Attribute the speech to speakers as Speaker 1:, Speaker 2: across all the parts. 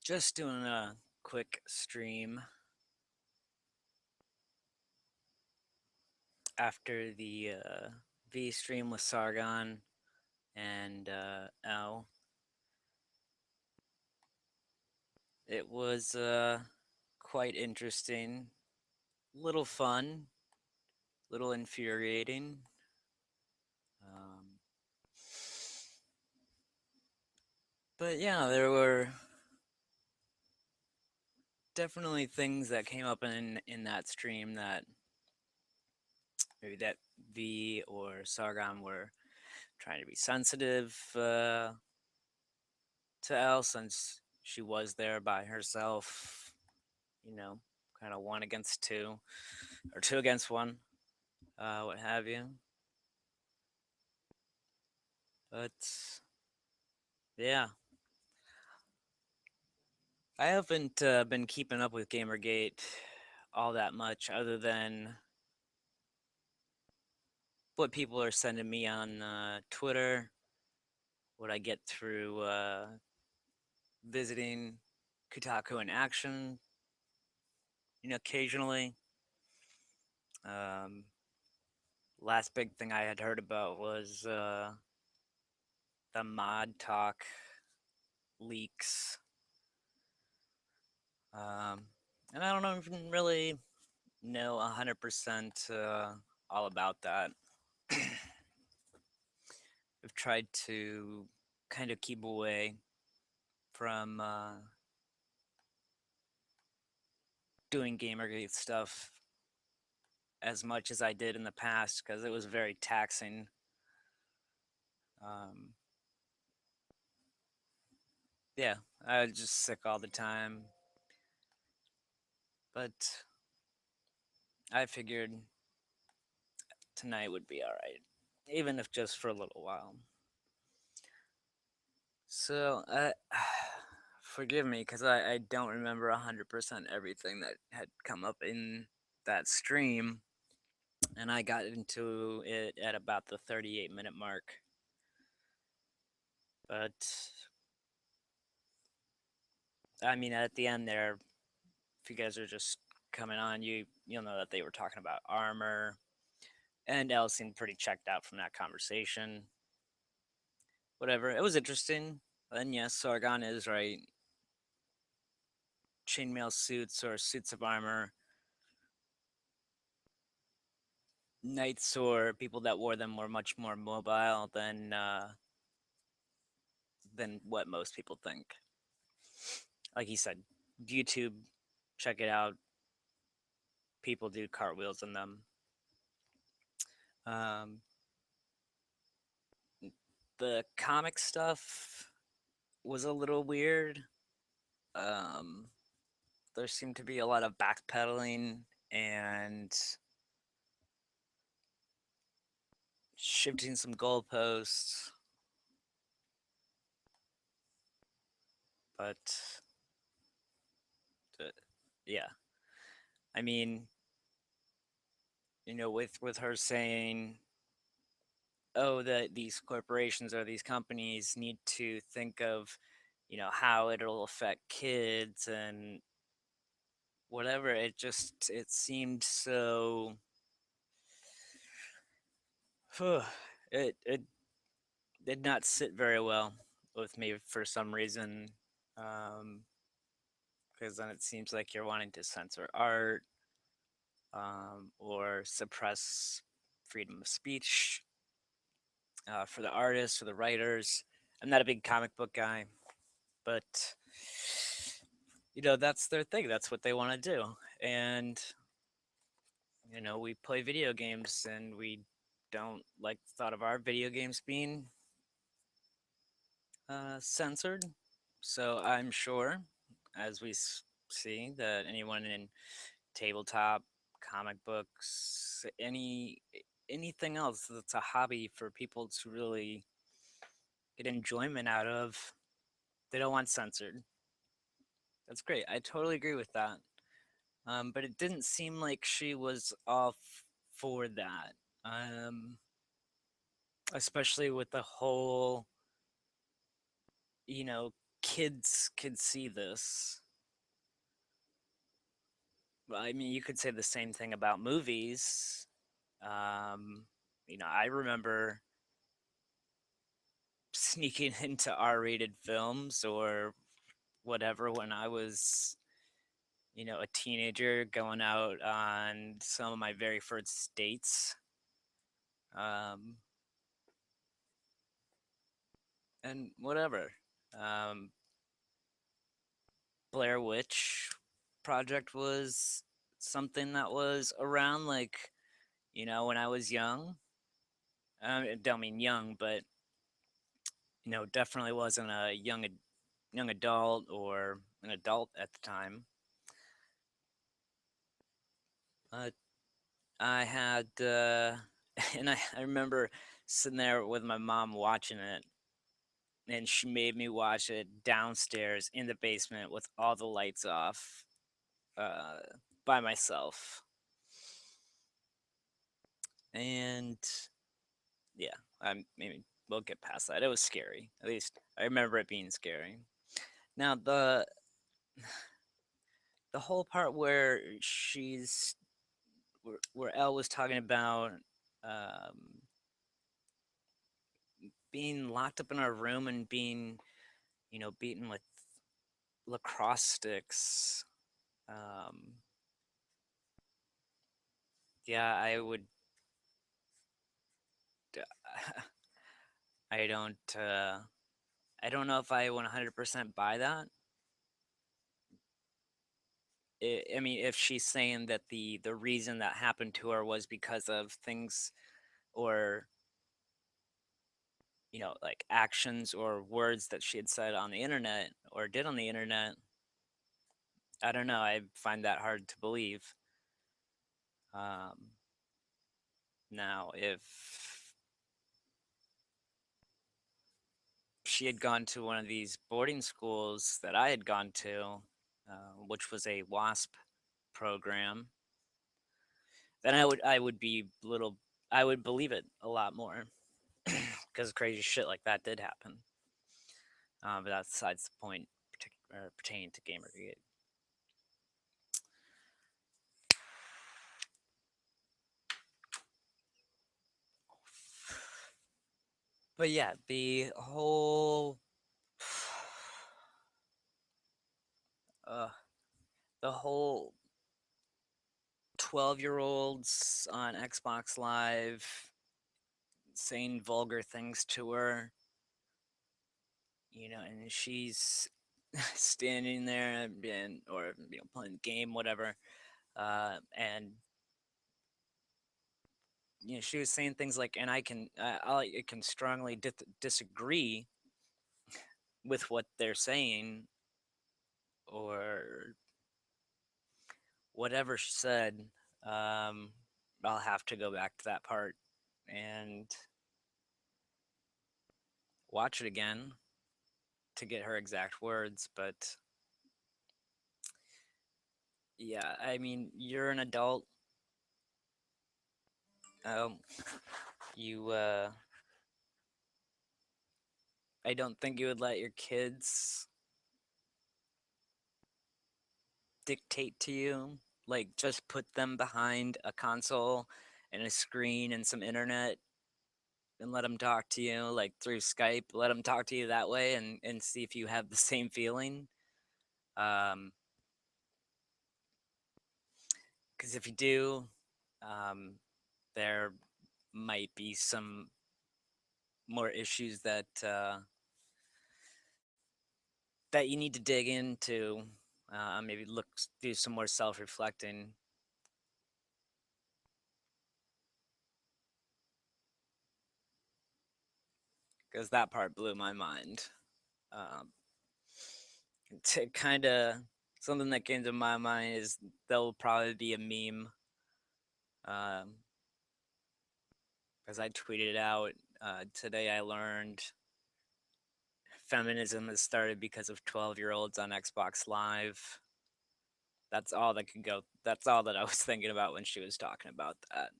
Speaker 1: Just doing a quick stream after the V stream with Sargon and L. It was quite interesting, little fun, little infuriating. Um, but yeah, there were definitely things that came up in that stream that maybe that V or Sargon were trying to be sensitive to Elle since she was there by herself, you know, kind of one against two or two against one, what have you. But yeah, I haven't been keeping up with Gamergate all that much, other than what people are sending me on Twitter, what I get through visiting Kotaku in action, occasionally. Um, Last big thing I had heard about was the mod talk leaks. Um, and I don't even really know 100% all about that. I've tried to kind of keep away from doing Gamergate stuff as much as I did in the past because it was very taxing. Um, yeah, I was just sick all the time. But I figured tonight would be all right, even if just for a little while. So, forgive me because I don't remember 100% everything that had come up in that stream, and I got into it at about the 38-minute mark. But, I mean, at the end there, if you guys are just coming on, you'll know that they were talking about armor, and Elle seemed pretty checked out from that conversation. Whatever, it was interesting. And yes, Sargon is right. Chainmail suits or suits of armor, knights or people that wore them were much more mobile than what most people think. Like he said, YouTube, check it out. People do cartwheels in them. Um, the comic stuff was a little weird. Um, there seemed to be a lot of backpedaling and shifting some goalposts, but uh, yeah, I mean, with her saying, "Oh, that these corporations or these companies need to think of, how it'll affect kids and whatever." It seemed so. It did not sit very well with me for some reason. Um, because then it seems like you're wanting to censor art, or suppress freedom of speech for the artists or the writers. I'm not a big comic book guy, but that's their thing. That's what they want to do, and we play video games, and we don't like the thought of our video games being censored. So I'm sure, as we see, that anyone in tabletop, comic books, anything else that's a hobby for people to really get enjoyment out of, they don't want censored. That's great. I totally agree with that. But it didn't seem like she was all for that. Um, Especially with the whole, you know, kids could see this. Well, I mean, you could say the same thing about movies. Um, I remember sneaking into R-rated films or whatever when I was, a teenager going out on some of my very first dates. Um, and whatever. Um, Blair Witch Project was something that was around, like, when I was young. I don't mean young, but definitely wasn't a young adult or an adult at the time. Uh, I had, and I remember sitting there with my mom watching it, and she made me watch it downstairs in the basement with all the lights off, uh, by myself. And yeah, maybe we'll get past that. It was scary. At least I remember it being scary. Now the whole part where where Elle was talking about um, being locked up in our room and being, beaten with lacrosse sticks. Um, yeah, I don't. I don't know if I 100% buy that. I mean, if she's saying that the reason that happened to her was because of things or like actions or words that she had said on the internet or did on the internet, I don't know. I find that hard to believe. Um, Now, if she had gone to one of these boarding schools that I had gone to, which was a WASP program, then I would believe it a lot more because crazy shit like that did happen. But that's besides the point pertaining to Gamergate. But yeah, uh, the whole 12-year-olds on Xbox Live saying vulgar things to her, and she's standing there and or playing the game, whatever, and she was saying things like, and I can strongly disagree with what they're saying or whatever she said. Um, I'll have to go back to that part and watch it again to get her exact words, but yeah, I mean, you're an adult. Um, you I don't think you would let your kids dictate to you. Like, just put them behind a console and a screen and some internet and let them talk to you, like through Skype. Let them talk to you that way and see if you have the same feeling. Um, because if you do, um, there might be some more issues that you need to dig into. Maybe do some more self-reflecting. Because that part blew my mind. Um, to kind of something that came to my mind is there'll probably be a meme because I tweeted out today. I learned feminism has started because of 12-year-olds on Xbox Live. That's all that could go. That's all that I was thinking about when she was talking about that.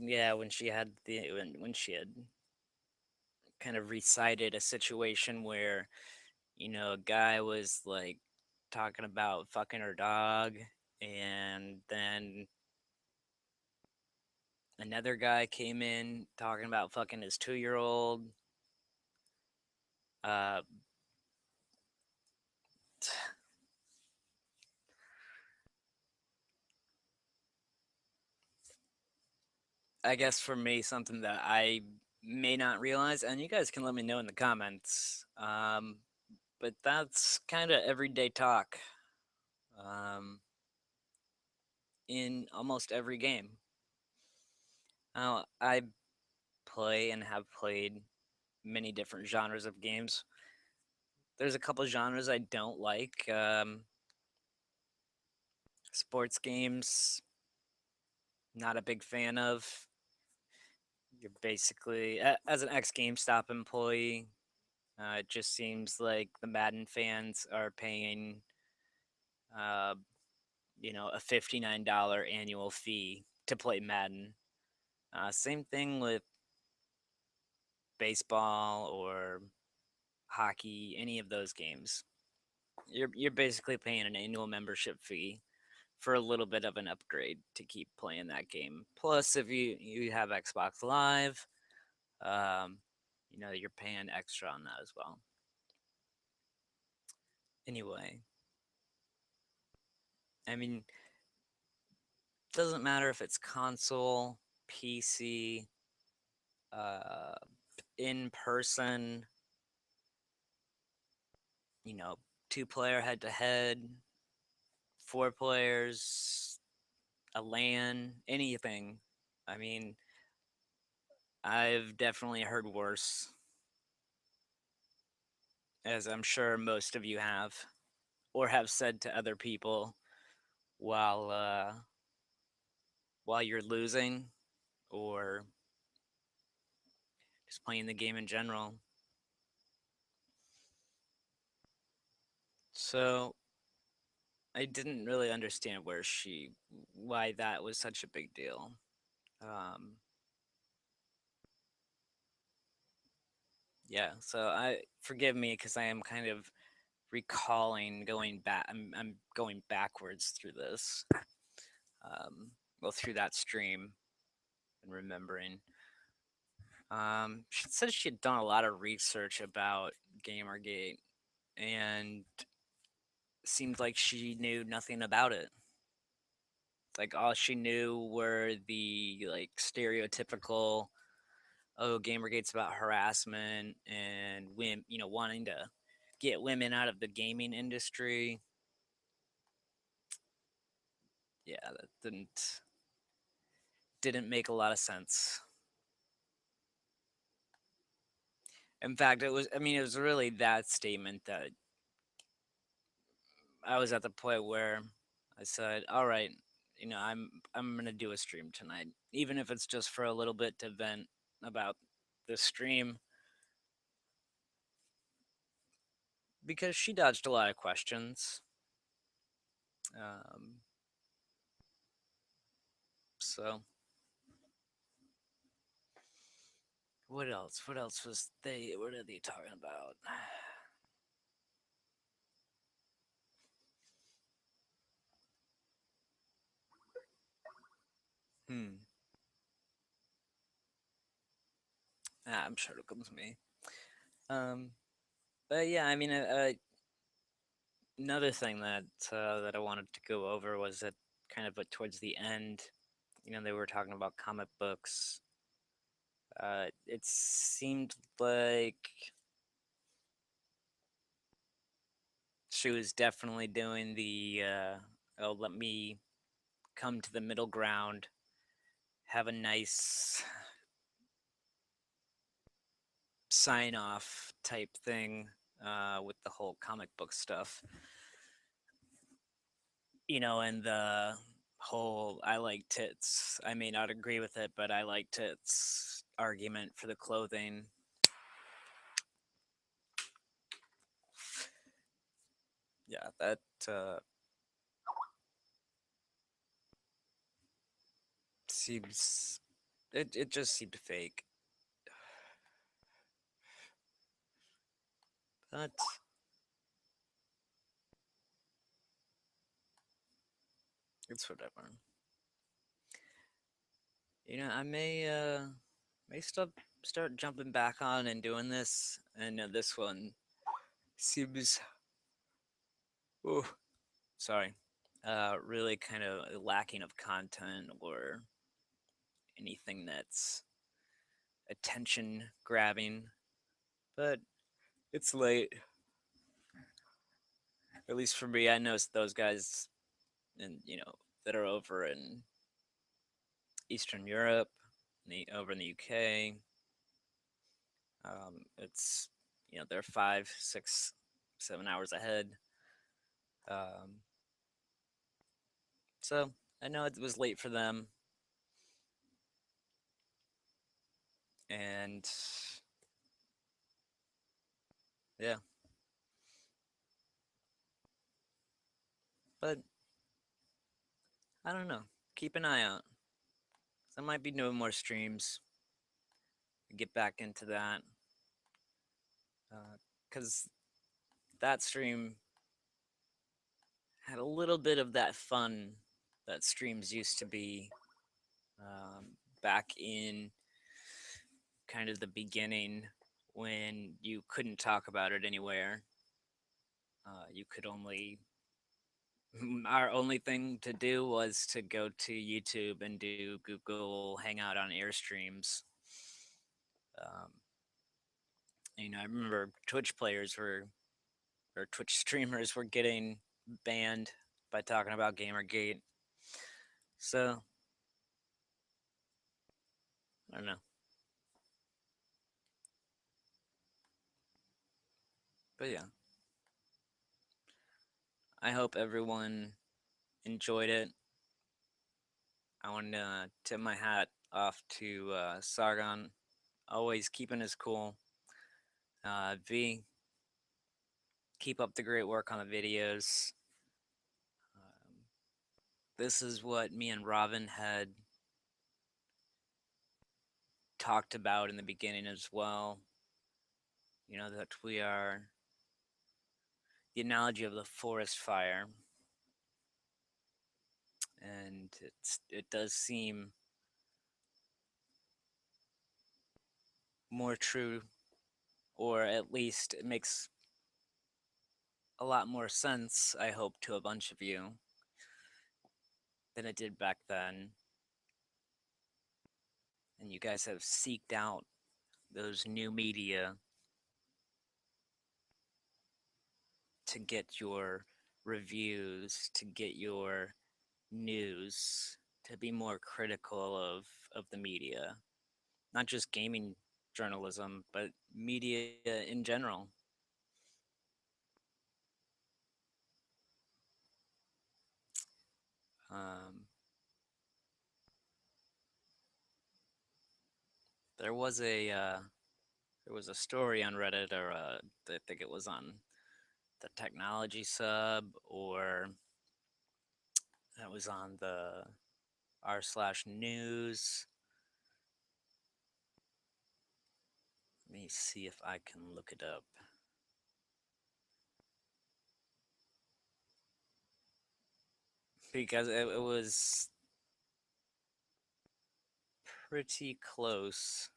Speaker 1: Yeah, when she had kind of recited a situation where, a guy was like talking about fucking her dog, and then another guy came in talking about fucking his 2 year old. Uh, I guess for me, something that I may not realize, and you guys can let me know in the comments, but that's kind of everyday talk um, in almost every game. I play and have played many different genres of games. There's a couple genres I don't like. Sports games, not a big fan of. You're basically, as an ex GameStop employee, it just seems like the Madden fans are paying, uh, a $59 annual fee to play Madden. Same thing with baseball or hockey, any of those games. You're basically paying an annual membership fee for a little bit of an upgrade to keep playing that game. Plus, if you have Xbox Live, um, you're paying extra on that as well. Anyway, I mean, doesn't matter if it's console, PC, uh, in person, you know, 2 player head to head, 4 players, a LAN, anything. I mean, I've definitely heard worse, as I'm sure most of you have, or have said to other people while while you're losing, or just playing the game in general. So I didn't really understand why that was such a big deal. Um, yeah, so forgive me because I am kind of recalling going back. I'm going backwards through this, um, well, through that stream and remembering. She said she had done a lot of research about Gamergate, and seemed like she knew nothing about it. Like all she knew were the like stereotypical, oh, Gamergate's about harassment and women, wanting to get women out of the gaming industry. Yeah, that didn't make a lot of sense. In fact, it was really that statement that I was at the point where I said, "All right, I'm gonna do a stream tonight, even if it's just for a little bit to vent about the stream," because she dodged a lot of questions. Um, so what else? What else was they? What are they talking about? Hmm. I'm sure it'll come to me. Um, but yeah, another thing that I wanted to go over was that kind of, but towards the end, they were talking about comic books. It seemed like she was definitely doing the oh, let me come to the middle ground, have a nice sign off type thing with the whole comic book stuff, and the whole I like tits. I may not agree with it, but I like tits argument for the clothing. Yeah, that uh, seems, it just seemed fake. But it's whatever. I may start jumping back on and doing this. And this one seems, oh, sorry, really kind of lacking of content or anything that's attention grabbing. But it's late, at least for me. I know those guys, and that are over in Eastern Europe, over in the UK. It's they're 5, 6, 7 hours ahead. Um, so I know it was late for them, and yeah, but I don't know. Keep an eye out. I might be doing more streams. Get back into that, because that stream had a little bit of that fun that streams used to be back in kind of the beginning when you couldn't talk about it anywhere. You could only our only thing to do was to go to YouTube and do Google Hangout on Airstreams. Um, I remember Twitch players were or Twitch streamers were getting banned by talking about Gamergate. So I don't know, but yeah, I hope everyone enjoyed it. I want to tip my hat off to Sargon, always keeping his cool. V, keep up the great work on the videos. Um, this is what me and Robin had talked about in the beginning as well. That we are the analogy of the forest fire, and it does seem more true, or at least it makes a lot more sense, I hope, to a bunch of you than it did back then. And you guys have seeked out those new media to get your reviews, to get your news, to be more critical of the media, not just gaming journalism, but media in general. Um, there was a story on Reddit, or I think it was on the technology sub, or it was on the r/news. Let me see if I can look it up. Because it was pretty close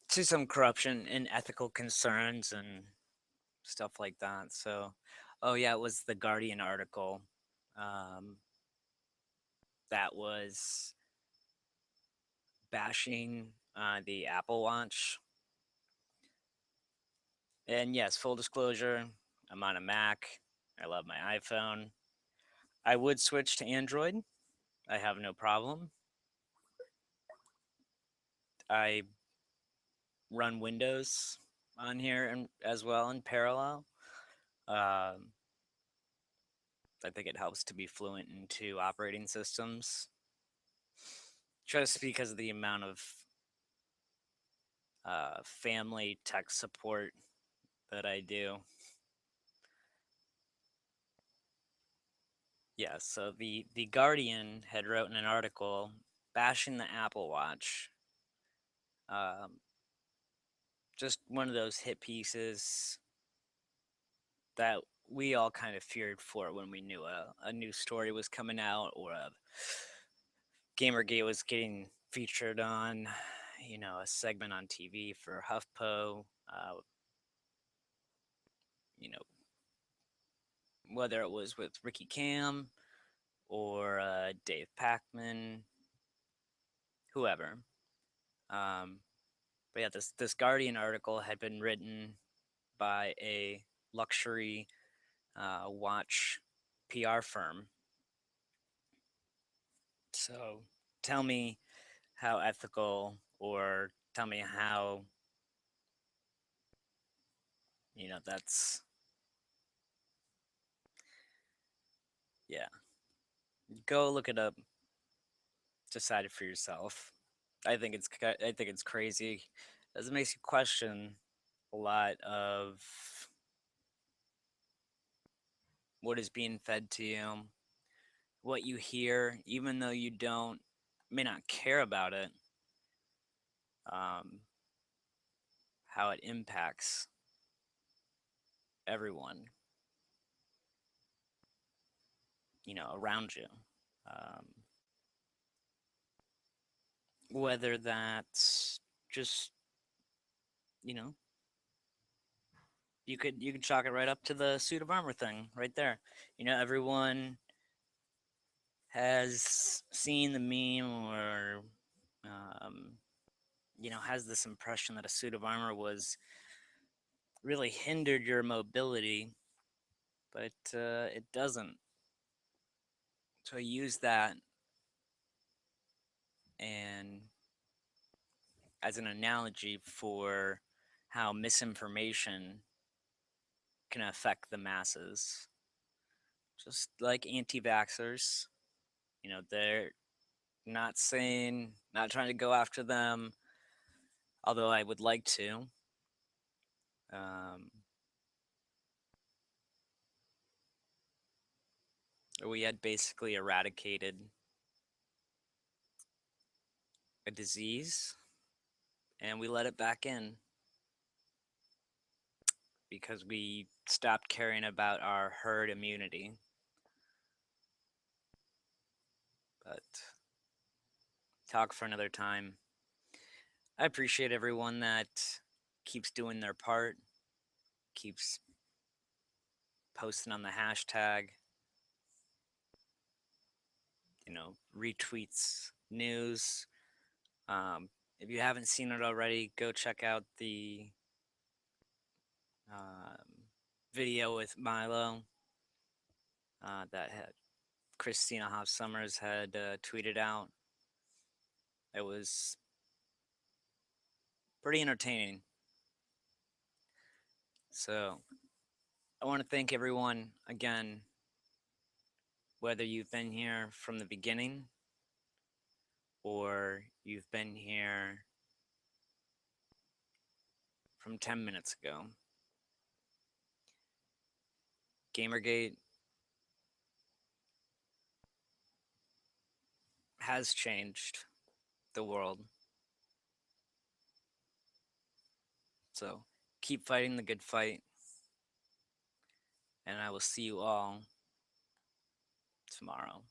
Speaker 1: to some corruption and ethical concerns and stuff like that. So, oh yeah, it was the Guardian article um, that was bashing the Apple Watch. And yes, full disclosure, I'm on a Mac. I love my iPhone. I would switch to Android. I have no problem. I run Windows on here and as well in parallel. Um, I think it helps to be fluent in two operating systems, just because of the amount of family tech support that I do. Yeah, so the Guardian had written an article bashing the Apple Watch. Um, just one of those hit pieces that we all kind of feared for when we knew a new story was coming out or a Gamergate was getting featured on, a segment on TV for HuffPo. You know, whether it was with Ricky Cam or Dave Pacman, whoever. Um, but yeah, this Guardian article had been written by a luxury watch PR firm. So tell me how ethical, or tell me how, that's, yeah. Go look it up, decide it for yourself. I think it's crazy, as it makes you question a lot of what is being fed to you, what you hear, even though you don't may not care about it, um, how it impacts everyone, around you. Um, whether that's just, you know, you could chalk it right up to the suit of armor thing right there. Everyone has seen the meme or um, has this impression that a suit of armor was really hindered your mobility, but it doesn't. So I use that and as an analogy for how misinformation can affect the masses. Just like anti-vaxxers, they're not trying to go after them, although I would like to. Um, we had basically eradicated a disease and we let it back in because we stopped caring about our herd immunity. But talk for another time. I appreciate everyone that keeps doing their part, keeps posting on the hashtag, retweets news. If you haven't seen it already, go check out the um, video with Milo that had Christina Hoff Sommers had tweeted out. It was pretty entertaining. So I want to thank everyone again, whether you've been here from the beginning or you've been here from 10 minutes ago. Gamergate has changed the world. So keep fighting the good fight, and I will see you all tomorrow.